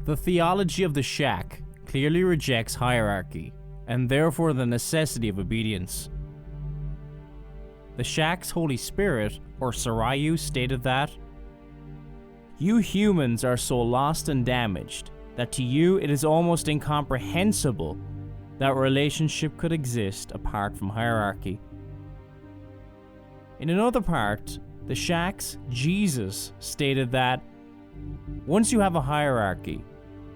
The theology of the shack clearly rejects hierarchy, and therefore the necessity of obedience. The shack's Holy Spirit, or Sarayu, stated that, "You humans are so lost and damaged that to you it is almost incomprehensible that relationship could exist apart from hierarchy." In another part, the shack's Jesus stated that, "Once you have a hierarchy,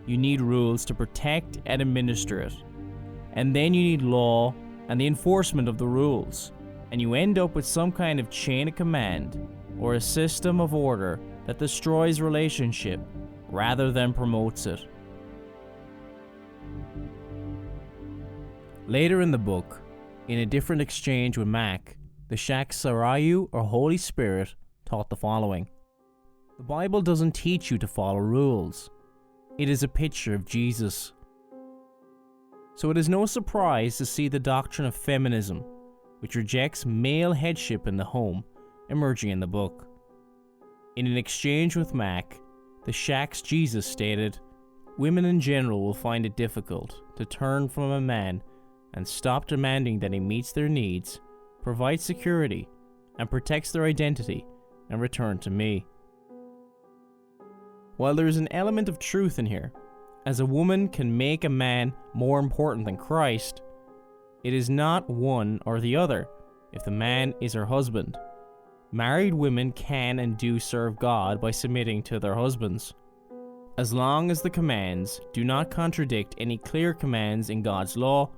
you need rules to protect and administer it, and then you need law and the enforcement of the rules, and you end up with some kind of chain of command or a system of order that destroys relationship rather than promotes it." Later in the book, in a different exchange with Mac, the shack's Sarayu, or Holy Spirit, taught the following: "The Bible doesn't teach you to follow rules. It is a picture of Jesus." So it is no surprise to see the doctrine of feminism, which rejects male headship in the home, emerging in the book. In an exchange with Mac, the shack's Jesus stated, "Women in general will find it difficult to turn from a man and stop demanding that he meets their needs, provides security, and protects their identity, and return to me." While there is an element of truth in here, as a woman can make a man more important than Christ, it is not one or the other if the man is her husband. Married women can and do serve God by submitting to their husbands. As long as the commands do not contradict any clear commands in God's law,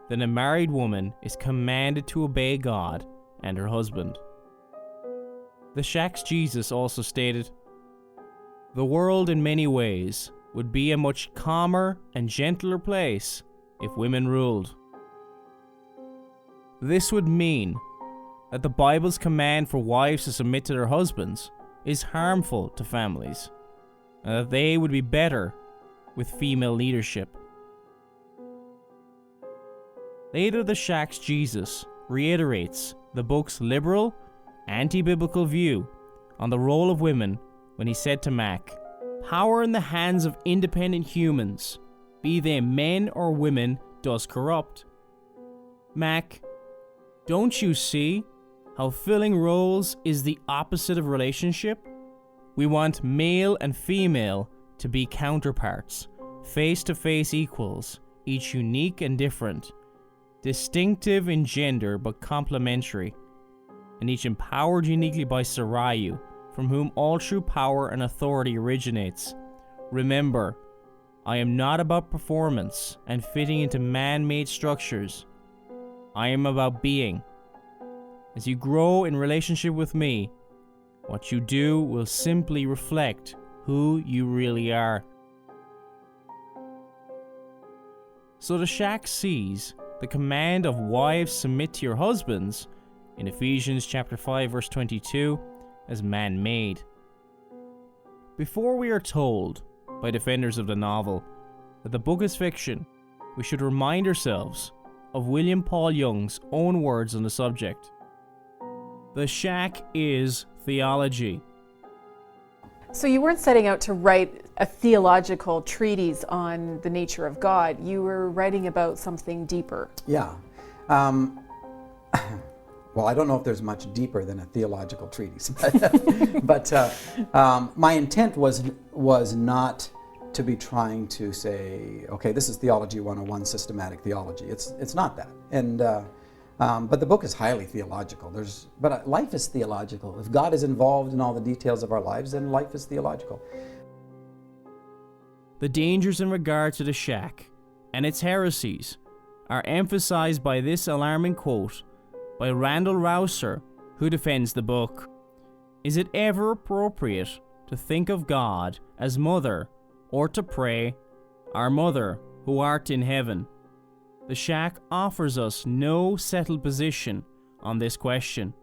then a married woman is commanded to obey God and her husband. The shack's Jesus also stated, "The world in many ways would be a much calmer and gentler place if women ruled." This would mean that the Bible's command for wives to submit to their husbands is harmful to families, and that they would be better with female leadership. Later, the shack's Jesus reiterates the book's liberal, anti-biblical view on the role of women when he said to Mac, "Power in the hands of independent humans, be they men or women, does corrupt. Mac, don't you see how filling roles is the opposite of relationship? We want male and female to be counterparts, face-to-face equals, each unique and different, distinctive in gender but complementary, and each empowered uniquely by Sarayu, from whom all true power and authority originates. Remember, I am not about performance and fitting into man-made structures. I am about being. As you grow in relationship with me, what you do will simply reflect who you really are." So the shack sees the command of wives submit to your husbands in Ephesians chapter 5 verse 22 as man-made. Before we are told by defenders of the novel that the book is fiction, we should remind ourselves of William Paul Young's own words on the subject. The shack is theology. So you weren't setting out to write a theological treatise on the nature of God. You were writing about something deeper. Yeah. Well, I don't know if there's much deeper than a theological treatise, but my intent was not to be trying to say, okay, this is Theology 101, systematic theology. It's not that. And but the book is highly theological. But life is theological. If God is involved in all the details of our lives, then life is theological. The dangers in regard to the shack and its heresies are emphasized by this alarming quote by Randall Rouser, who defends the book. "Is it ever appropriate to think of God as mother, or to pray, 'Our Mother, who art in heaven'? The shack offers us no settled position on this question.